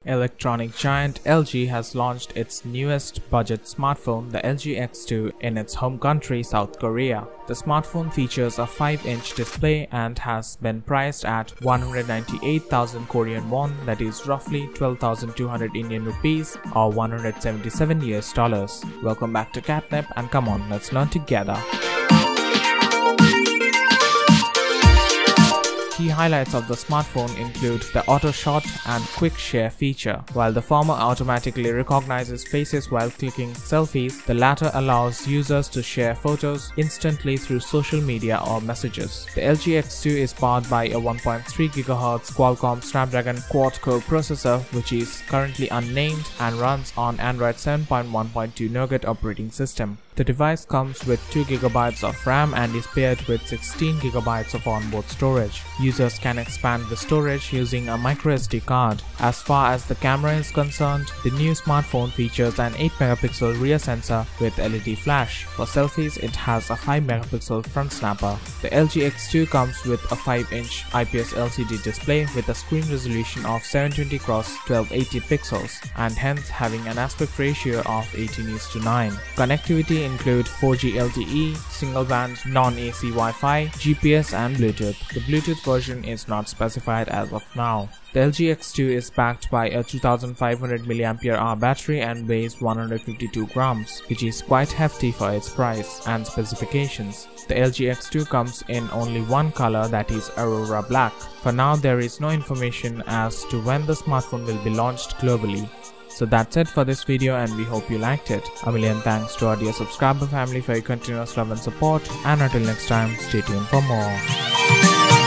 Electronic giant LG has launched its newest budget smartphone, the LG X2, in its home country, South Korea. The smartphone features a 5-inch display and has been priced at 198,000 Korean won, that is roughly 12,200 Indian rupees or $177 US. Welcome back to QatNip, and come on, let's learn together. Key highlights of the smartphone include the auto shot and quick share feature. While the former automatically recognizes faces while clicking selfies, the latter allows users to share photos instantly through social media or messages. The LG X2 is powered by a 1.3 GHz Qualcomm Snapdragon quad-core processor, which is currently unnamed and runs on Android 7.1.2 Nougat operating system. The device comes with 2 GB of RAM and is paired with 16 GB of onboard storage. Users can expand the storage using a microSD card. As far as the camera is concerned, the new smartphone features an 8-megapixel rear sensor with LED flash. For selfies, it has a 5-megapixel front snapper. The LG X2 comes with a 5-inch IPS LCD display with a screen resolution of 720x1280 pixels and hence having an aspect ratio of 18:9. Connectivity include 4G LTE, single-band non-AC Wi-Fi, GPS and Bluetooth. The Bluetooth version is not specified as of now. The LG X2 is backed by a 2500 mAh battery and weighs 152 grams, which is quite hefty for its price and specifications. The LG X2 comes in only one color, that is Aurora Black. For now, there is no information as to when the smartphone will be launched globally. So that's it for this video, and we hope you liked it. A million thanks to our dear subscriber family for your continuous love and support, and until next time, stay tuned for more.